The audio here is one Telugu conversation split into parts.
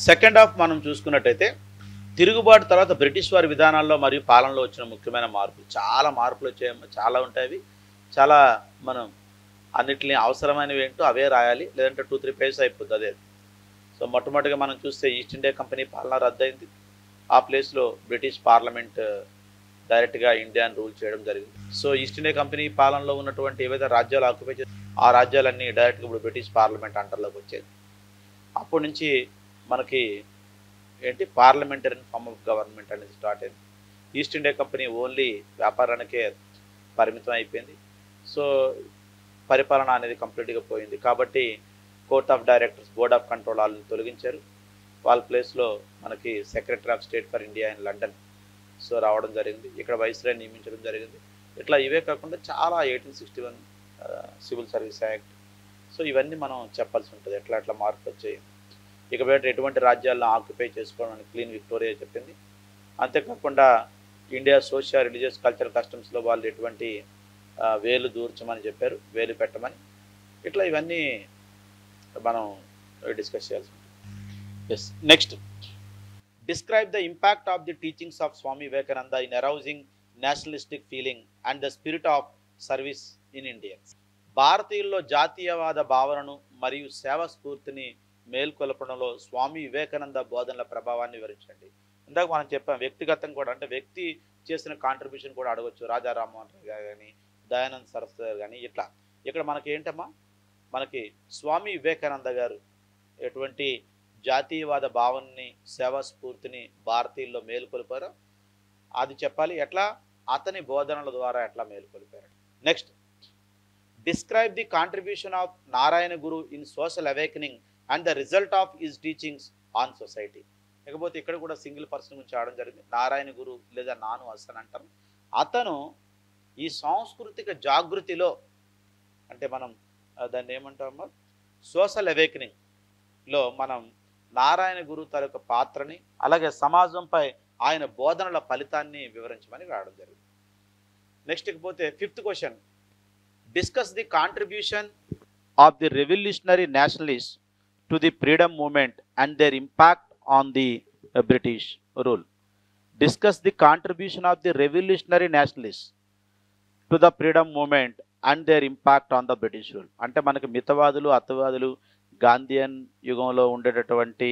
సెకండ్ హాఫ్ మనం చూసుకున్నట్టయితే తిరుగుబాటు తర్వాత బ్రిటిష్ వారి విధానాల్లో మరియు పాలనలో వచ్చిన ముఖ్యమైన మార్పులు, చాలా మార్పులు వచ్చాయి, చాలా ఉంటాయి. అవి చాలా మనం అన్నిటిని అవసరమైనవి ఏంటో అవే రాయాలి, లేదంటే 2-3 పేజెస్ అయిపోద్ది అదే. సో మొట్టమొదటిగా మనం చూస్తే ఈస్ట్ ఇండియా కంపెనీ పాలన రద్దయింది. ఆ ప్లేస్లో బ్రిటిష్ పార్లమెంట్ డైరెక్ట్గా ఇండియాని రూల్ చేయడం జరిగింది. సో ఈస్ట్ ఇండియా కంపెనీ పాలనలో ఉన్నటువంటి ఏవైతే రాజ్యాలు ఆక్యుపై చేసి ఆ రాజ్యాలన్నీ డైరెక్ట్గా ఇప్పుడు బ్రిటిష్ పార్లమెంట్ అండర్లోకి వచ్చేది. అప్పటి నుంచి మనకి ఏంటి పార్లమెంటరీ ఫార్మ్ ఆఫ్ గవర్నమెంట్ అనేది స్టార్ట్ అయింది. ఈస్ట్ ఇండియా కంపెనీ ఓన్లీ వ్యాపారానికే పరిమితం అయిపోయింది. సో పరిపాలన అనేది కంప్లీట్గా పోయింది. కాబట్టి court of directors, board of control వాళ్ళని తొలగించారు. వాళ్ళ ప్లేస్లో మనకి secretary of state for India in London so రావడం జరిగింది. ఇక్కడ వైస్రాయ్ నియమించడం జరిగింది. ఇట్లా ఇవే కాకుండా చాలా 1861 సివిల్ సర్వీస్ యాక్ట్, సో ఇవన్నీ మనం చెప్పాల్సి ఉంటుంది, ఎట్లా ఎట్లా మార్పులు వచ్చాయి. ఇక బయట ఎటువంటి రాజ్యాలను ఆక్యుపై చేసుకోవడం అని క్లీన్ విక్టోరియా చెప్పింది. అంతేకాకుండా ఇండియా సోషల్, రిలీజియస్, కల్చరల్ కస్టమ్స్లో వాళ్ళు ఎటువంటి వేలు దూర్చమని చెప్పారు, వేలు పెట్టమని. ఇట్లా ఇవన్నీ మనం డిస్కస్ చేయాల్సి ఉంటుంది. Yes, next describe the impact of the teachings of Swami Vivekananda in arousing nationalistic feeling and the spirit of service in Indians. భారతీయుల్లో జాతీయవాద భావనను మరియు సేవా స్ఫూర్తిని మేల్కొల్పడంలో స్వామి వివేకానంద బోధనల ప్రభావాన్ని వివరించండి. ఇందాక మనం చెప్పాం, వ్యక్తిగతంగా కూడా, అంటే వ్యక్తి చేసిన కాంట్రిబ్యూషన్ కూడా అడగచ్చు. రాజా రామ్మోహన్ రాయ్ గారు కానీ, దయానంద్ సరస్వతి గారు కానీ. ఇట్లా ఇక్కడ మనకి ఏంటమ్మా, మనకి స్వామి వివేకానంద గారు ఎటువంటి జాతీయవాద భావనని, సేవా స్ఫూర్తిని భారతీయుల్లో మేలుకొల్పారో అది చెప్పాలి. ఎట్లా అతని బోధనల ద్వారా ఎట్లా మేలుకొల్పారు. Next, describe the contribution of Narayana Guru in social awakening and the result of his teachings on society. ఇకపోతే ఇక్కడ కూడా సింగిల్ పర్సన్ గురించి ఆడడం జరిగింది. నారాయణ గురు లేదా నాను హసన్ అంటారు. అతను ఈ సాంస్కృతిక జాగృతిలో, అంటే మనం దాన్ని ఏమంటామో సోషల్ అవేకనింగ్లో మనం నారాయణ గురు తాలూకు పాత్రని, అలాగే సమాజంపై ఆయన బోధనల ఫలితాన్ని వివరించమని రావడం జరిగింది. నెక్స్ట్ ఇకపోతే fifth question, discuss the contribution of the revolutionary Nationalist to the freedom movement and their impact on the British rule. Discuss the contribution of the revolutionary Nationalist to the freedom movement and their impact on the British rule. అంటే మనకి మితవాదులు, అతవాదులు, గాంధీయన్ యుగంలో ఉండేటటువంటి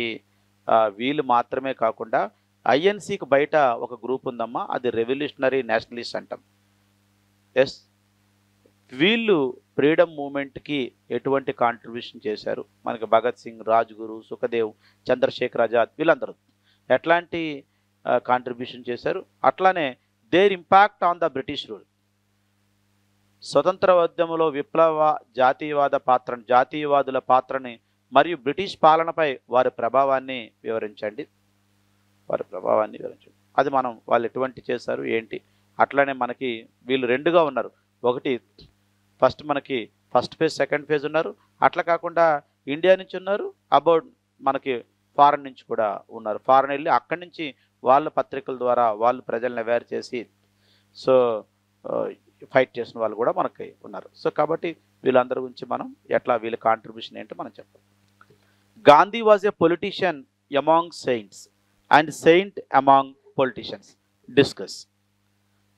వీళ్ళు మాత్రమే కాకుండా ఐఎన్సీకి బయట ఒక గ్రూప్ ఉందమ్మా, అది రెవల్యూషనరీ నేషనలిస్ట్ అంటాం. ఎస్, వీళ్ళు ఫ్రీడమ్ మూమెంట్కి ఎటువంటి కాంట్రిబ్యూషన్ చేశారు, మనకి భగత్ సింగ్, రాజ్గురు, సుఖదేవ్, చంద్రశేఖర్ ఆజాద్ వీళ్ళందరూ ఎట్లాంటి కాంట్రిబ్యూషన్ చేశారు. అట్లానే there impact on the British rule, స్వతంత్ర ఉద్యమంలో విప్లవ జాతీయవాదుల పాత్రని మరియు బ్రిటిష్ పాలనపై వారి ప్రభావాన్ని వివరించండి. అది మనం వాళ్ళు ఎటువంటి చేశారు ఏంటి. అట్లానే మనకి వీళ్ళు రెండుగా ఉన్నారు. ఒకటి మనకి ఫస్ట్ ఫేజ్, సెకండ్ ఫేజ్ ఉన్నారు. అట్లా కాకుండా ఇండియా నుంచి ఉన్నారు, అబౌట్ మనకి ఫారెన్ నుంచి కూడా ఉన్నారు. ఫారెన్ వెళ్ళి అక్కడి నుంచి వాళ్ళ పత్రికల ద్వారా వాళ్ళు ప్రజల్ని అవేర్ చేసి సో ఫైట్ చేసిన వాళ్ళు కూడా మనకి ఉన్నారు. సో కాబట్టి వీళ్ళందరి గురించి మనం ఎట్లా వీళ్ళ కాంట్రిబ్యూషన్ ఏంటో మనం చెప్పాలి. Gandhi was a politician among saints and Saint among politicians. Discuss,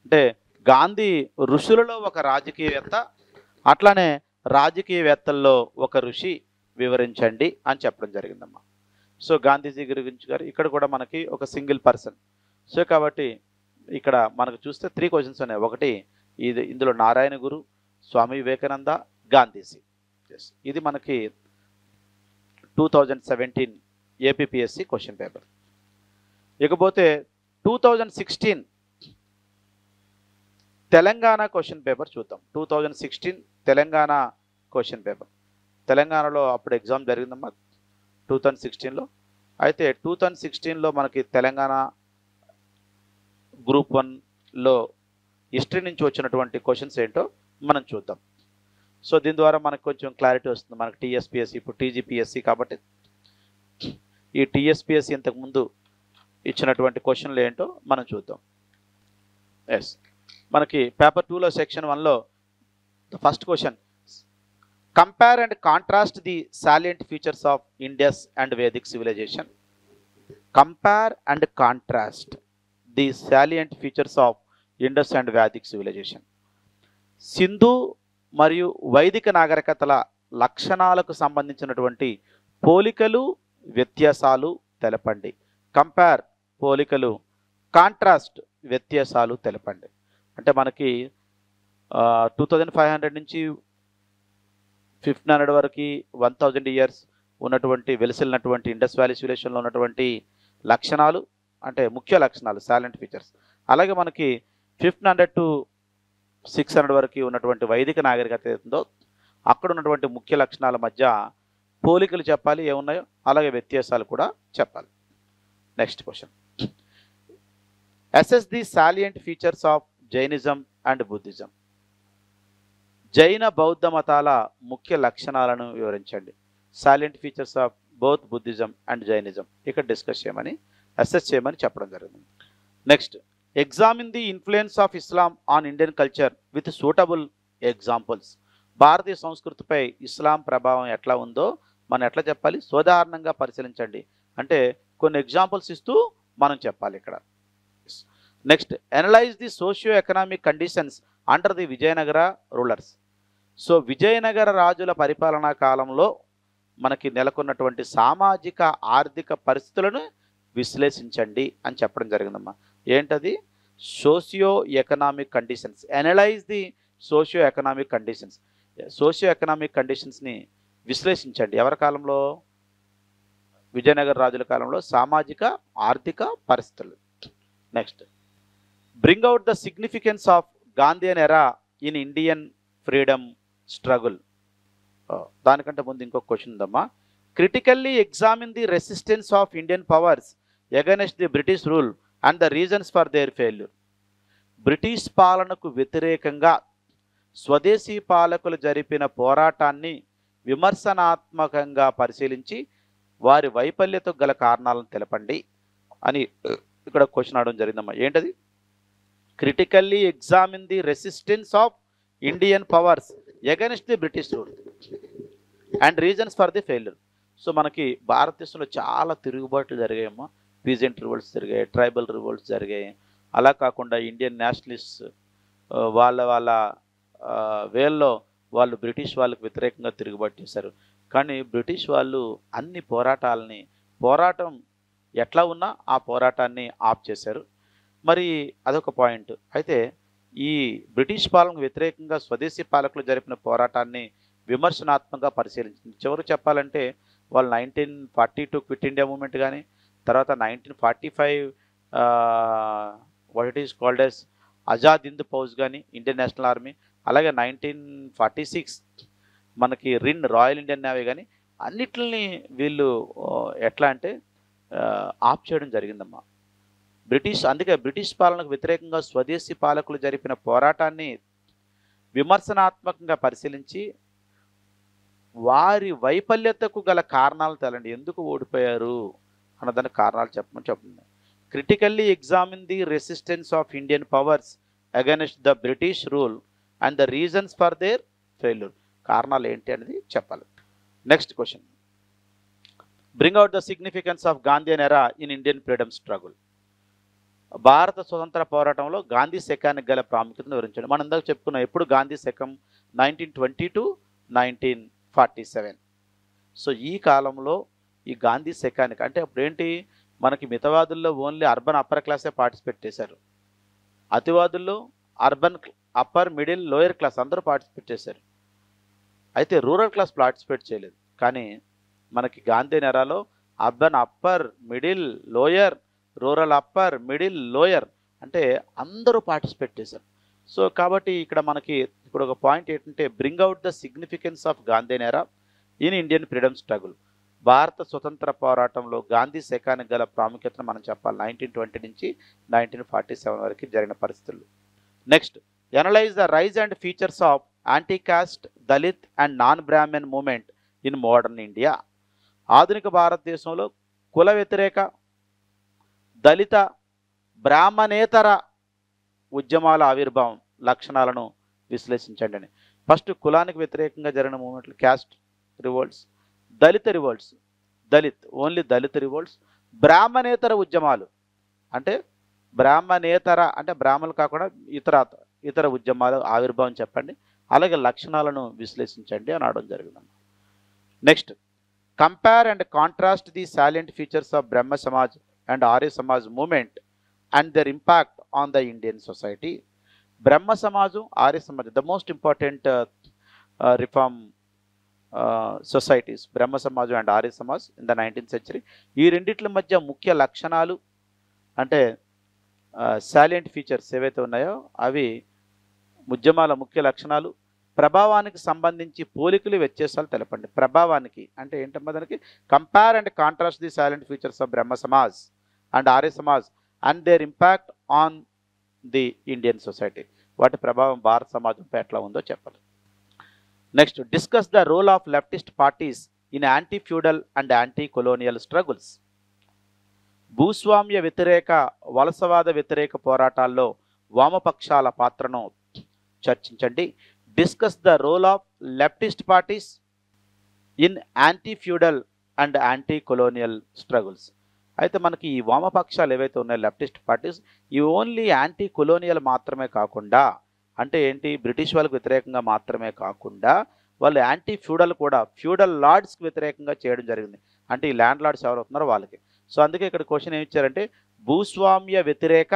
అంటే గాంధీ ఋషులలో ఒక రాజకీయవేత్త, అట్లానే రాజకీయవేత్తల్లో ఒక ఋషి, వివరించండి అని చెప్పడం జరిగిందమ్మా. సో గాంధీజీ గురించి గారు ఇక్కడ కూడా మనకి ఒక సింగిల్ పర్సన్. సో కాబట్టి ఇక్కడ మనకు చూస్తే 3 క్వశ్చన్స్ ఉన్నాయి. ఒకటి ఇందులో నారాయణ గురు, స్వామి వివేకానంద, గాంధీజీ. ఇది మనకి 2017 ఏపీపీఎస్సీ క్వశ్చన్ పేపర్. ఇకపోతే 2016 తెలంగాణ క్వశ్చన్ పేపర్ చూద్దాం. 2016 తెలంగాణ క్వశ్చన్ పేపర్. తెలంగాణలో అప్పుడు ఎగ్జామ్ జరిగిందమ్మా 2016లో. అయితే 2016లో మనకి తెలంగాణ గ్రూప్ 1లో హిస్టరీ నుంచి వచ్చినటువంటి క్వశ్చన్స్ ఏంటో మనం చూద్దాం. సో దీని ద్వారా మనకు కొంచెం క్లారిటీ వస్తుంది. మనకి టీఎస్పీఎస్సీ, ఇప్పుడు టీజీపీఎస్సీ కాబట్టి ఈ టీఎస్పీఎస్సీ ఇంతకుముందు ఇచ్చినటువంటి క్వశ్చన్లు ఏంటో మనం చూద్దాం. ఎస్, మనకి పేపర్ 2లో సెక్షన్ 1లో first question, compare and contrast the salient features of Indus and Vedic civilization. Compare and contrast the salient features of Indus and Vedic civilization. Sindhu మరియు వైదిక నాగరికతల లక్షణాలకు సంబంధించినటువంటి పోలికలు వ్యత్యాసాలు తెలపండి. కంపేర్ పోలికలు, కాంట్రాస్ట్ వ్యత్యాసాలు తెలపండి. అంటే మనకి 2500 నుంచి 1500 వరకు 1000 ఇయర్స్ ఉన్నటువంటి వెలిసిల్లినటువంటి ఇండస్ వ్యాలీ సివిలైజేషన్లో ఉన్నటువంటి లక్షణాలు, అంటే ముఖ్య లక్షణాలు సాలెంట్ ఫీచర్స్. అలాగే మనకి 1500 to 600 వరకు ఉన్నటువంటి వైదిక నాగరికత ఏదో అక్కడ ఉన్నటువంటి ముఖ్య లక్షణాల మధ్య పోలికలు చెప్పాలి ఏమున్నాయో, అలాగే వ్యత్యాసాలు కూడా చెప్పాలి. Next question, assess the salient features of Jainism and Buddhism. జైన బౌద్ధ మతాల ముఖ్య లక్షణాలను వివరించండి. Salient features of both Buddhism and Jainism ఇక్కడ డిస్కస్ చేయమని, అసెస్ చేయమని చెప్పడం జరిగింది. Next, examine the influence of Islam on Indian culture with suitable examples. భారతీయ సంస్కృతిపై ఇస్లాం ప్రభావం ఎట్లా ఉందో మనం ఎట్లా చెప్పాలి, సోదాహరణంగా పరిశీలించండి. అంటే కొన్ని ఎగ్జాంపుల్స్ ఇస్తూ మనం చెప్పాలి ఇక్కడ. Next, analyse the socio economic conditions under the Vijayanagara rulers. So Vijayanagara రాజుల పరిపాలనా కాలంలో మనకి నెలకొన్నటువంటి సామాజిక ఆర్థిక పరిస్థితులను విశ్లేషించండి అని చెప్పడం జరిగిందమ్మా. ఏంటది? Socio economic conditions. Analyse the socio economic conditions. Socio economic కండిషన్స్ని విశ్లేషించండి. ఎవరి కాలంలో? విజయనగర రాజుల కాలంలో సామాజిక ఆర్థిక పరిస్థితులు. Next, bring out the significance of Gandhian era in Indian freedom struggle. దానికంటే ముందు ఇంకొక క్వశ్చన్ ఉందమ్మా. Critically examine the resistance of Indian powers against the British rule and the reasons for their failure. British పాలనకు వ్యతిరేకంగా స్వదేశీ పాలకులు జరిపిన పోరాటాన్ని విమర్శనాత్మకంగా పరిశీలించి వారి వైఫల్యతకు గల కారణాలను తెలపండి అని ఇక్కడ క్వశ్చన్ అడగడం జరిగిందమ్మా. ఏంటది? Critically examine the resistance of Indian powers against the British rule and reasons for the failure. So మనకి భారతదేశంలో చాలా తిరుగుబాట్లు జరిగాయమ్మా. పీజెంట్ రివోల్ట్స్ జరిగాయి, ట్రైబల్ రివోల్ట్స్ జరిగాయి. అలా కాకుండా ఇండియన్ నేషనలిస్ట్ వాళ్ళ వేల్లో వాళ్ళు బ్రిటిష్ వాళ్ళకు వ్యతిరేకంగా తిరుగుబాటు చేశారు. కానీ బ్రిటిష్ వాళ్ళు అన్ని పోరాటం ఎట్లా ఉన్నా ఆ పోరాటాన్ని ఆప్ చేశారు. మరి అదొక పాయింట్. అయితే ఈ బ్రిటిష్ పాలనకు వ్యతిరేకంగా స్వదేశీ పాలకులు జరిపిన పోరాటాన్ని విమర్శనాత్మకంగా పరిశీలించింది. చివరికి చెప్పాలంటే వాళ్ళు 1942 క్విట్ ఇండియా మూమెంట్ కానీ, తర్వాత 1945 what it is called as Azad Hind Fauj కానీ, ఇండియన్ నేషనల్ ఆర్మీ, అలాగే 1946 మనకి రిన్ రాయల్ ఇండియన్ నేవీ కానీ, అన్నిటిని వీళ్ళు ఎట్లా అంటే ఆప్ చేయడం జరిగిందమ్మా. అందుకే బ్రిటిష్ పాలనకు వ్యతిరేకంగా స్వదేశీ పాలకులు జరిపిన పోరాటాన్ని విమర్శనాత్మకంగా పరిశీలించి వారి వైఫల్యతకు గల కారణాలు తెలండి. ఎందుకు ఓడిపోయారు అన్నదానికి కారణాలు చెప్పమని చెప్తుంది. Critically examine the resistance of Indian powers against the British rule and the reasons for their failure. కారణాలు ఏంటి అనేది చెప్పాలి. Next question, bring out the significance of Gandhian era in Indian freedom struggle. భారత స్వతంత్ర పోరాటంలో గాంధీ శకానికి గల ప్రాముఖ్యతను వివరించండి. మనం ఇందాక చెప్పుకున్నాం, ఎప్పుడు గాంధీ శకం 1920 to 1947. సో ఈ కాలంలో ఈ గాంధీ శకానికి అంటే అప్పుడు ఏంటి, మనకి మితవాదుల్లో ఓన్లీ అర్బన్ అప్పర్ క్లాసే పార్టిసిపేట్ చేశారు. అతివాదుల్లో urban upper middle lower class అందరూ పార్టిసిపేట్ చేశారు. అయితే రూరల్ క్లాస్ పార్టిసిపేట్ చేయలేదు. కానీ మనకి గాంధీ ఎరాలో urban upper middle lower, rural upper middle lower అంటే అందరూ పార్టిసిపేట్ చేశారు. సో కాబట్టి ఇక్కడ మనకి ఇప్పుడు ఒక పాయింట్ ఏంటంటే, bring out the significance of Gandhi ఎరా ఇన్ ఇండియన్ ఫ్రీడమ్ స్ట్రగుల్. భారత స్వతంత్ర పోరాటంలో గాంధీ శకానికి గల ప్రాముఖ్యతను మనం చెప్పాలి. 1920 నుంచి 1947 వరకు జరిగిన పరిస్థితులు. Next, analyse the rise and features of anti caste, Dalit and non Brahmin movement in modern India. ఆధునిక భారతదేశంలో కుల వ్యతిరేక, దళిత, బ్రాహ్మణేతర ఉద్యమాల ఆవిర్భావం లక్షణాలను విశ్లేషించండి అని. ఫస్ట్ కులానికి వ్యతిరేకంగా జరిగిన మూమెంట్లు క్యాస్ట్ రివోల్ట్స్, దళిత రివోల్ట్స్, ఓన్లీ దళిత రివోల్ట్స్, బ్రాహ్మణేతర ఉద్యమాలు అంటే బ్రాహ్మణేతర అంటే బ్రాహ్మణులు కాకుండా ఇతర ఉద్యమాలు ఆవిర్భావం చెప్పండి, అలాగే లక్షణాలను విశ్లేషించండి అని అనడం జరిగిందన్న. Next, compare and contrast the salient features of Brahma Samaj and Arya Samaj movement and their impact on the Indian society. Brahma Samajam, Arya Samaj the most important reform societies, Brahma Samajam and Arya Samaj in the 19th century. ఈ రెండిట్ల మధ్య ముఖ్య లక్షణాలు అంటే సాలియంట్ ఫీచర్స్ ఏవైతే ఉన్నాయో అవి ఉద్యమాల ముఖ్య లక్షణాలు, ప్రభావానికి సంబంధించి పోలికలు వ్యత్యాసాలు తెలపండి. ప్రభావానికి అంటే ఏంటమ్మా, దానికి compare and contrast the salient features of Brahma Samaj and Arya Samaj and their impact on the Indian society. వాటి ప్రభావం భారత సమాజంపై ఎట్లా ఉందో చెప్పాలి. Next, discuss the role of leftist parties in anti feudal and anti colonial struggles. భూస్వామ్య వ్యతిరేక, వలసవాద వ్యతిరేక పోరాటాల్లో వామపక్షాల పాత్రను చర్చించండి. Discuss the role of leftist parties in anti feudal and anti colonial struggles. అయితే మనకి ఈ వామపక్షాలు ఏవైతే ఉన్నాయో లెఫ్టిస్ట్ పార్టీస్, ఇవి ఓన్లీ యాంటీ కొలోనియల్ మాత్రమే కాకుండా, అంటే ఏంటి, బ్రిటిష్ వాళ్ళకు వ్యతిరేకంగా మాత్రమే కాకుండా వాళ్ళు యాంటీ ఫ్యూడల్ కూడా, ఫ్యూడల్ లార్డ్స్కి వ్యతిరేకంగా చేయడం జరిగింది. అంటే ఈ ల్యాండ్ లార్డ్స్ ఎవరు అవుతున్నారో వాళ్ళకి. సో అందుకే ఇక్కడ క్వశ్చన్ ఏమి ఇచ్చారంటే భూస్వామ్య వ్యతిరేక,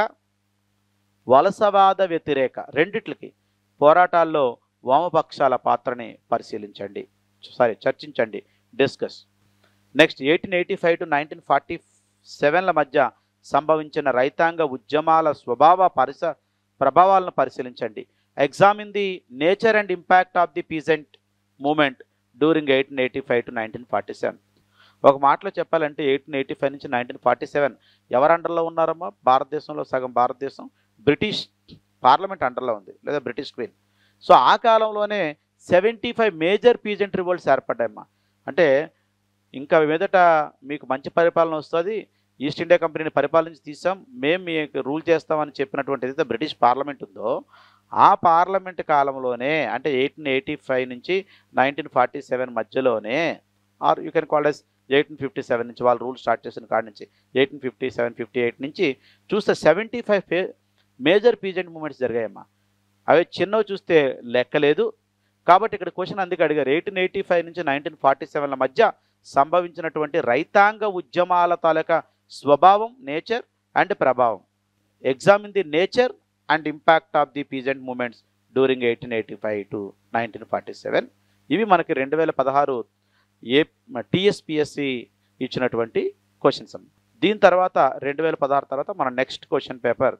వలసవాద వ్యతిరేక రెండిట్లకి పోరాటాల్లో వామపక్షాల పాత్రని చర్చించండి, డిస్కస్. నెక్స్ట్, 1885 to 1947 మధ్య సంభవించిన రైతాంగ ఉద్యమాల ప్రభావాలను పరిశీలించండి. Examine the nature and impact of the peasant movement during 1885 to 1947. ఒక మాటలో చెప్పాలంటే 1885 నుంచి 1947 ఎవరు అండర్లో ఉన్నారమ్మా? భారతదేశంలో సగం భారతదేశం బ్రిటిష్ పార్లమెంట్ అండర్లో ఉంది, లేదా బ్రిటిష్ క్వీన్. సో ఆ కాలంలోనే 75 మేజర్ పీజెంట్ రివోల్ట్స్ ఏర్పడ్డాయమ్మా. అంటే ఇంకా మీదట మీకు మంచి పరిపాలన వస్తుంది, ఈస్ట్ ఇండియా కంపెనీని పరిపాలించి తీసాం, మేము మీకు రూల్ చేస్తామని చెప్పినటువంటి ఏదైతే బ్రిటిష్ పార్లమెంట్ ఉందో ఆ పార్లమెంట్ కాలంలోనే, అంటే 1885 నుంచి 1947 మధ్యలోనే, or you can call as 1857 నుంచి వాళ్ళు రూల్ స్టార్ట్ చేసిన కాడి నుంచి 1857-58 నుంచి చూస్తే 75 మేజర్ పీజెంట్ మూమెంట్స్ జరిగాయమ్మా. అవి చిన్నవి చూస్తే లెక్కలేదు. కాబట్టి ఇక్కడ క్వశ్చన్ అందుకే అడిగారు, 1885 నుంచి 1947 మధ్య సంభవించినటువంటి రైతాంగ ఉద్యమాల తాలూకా స్వభావం, నేచర్ అండ్ ప్రభావం. Examine the nature and impact of the peasant movements during 1885 to 1947. ఇవి మనకి 2016 TSPSC ఇచ్చినటువంటి క్వశ్చన్స్. దీని తర్వాత 2016 తర్వాత మన నెక్స్ట్ క్వశ్చన్ పేపర్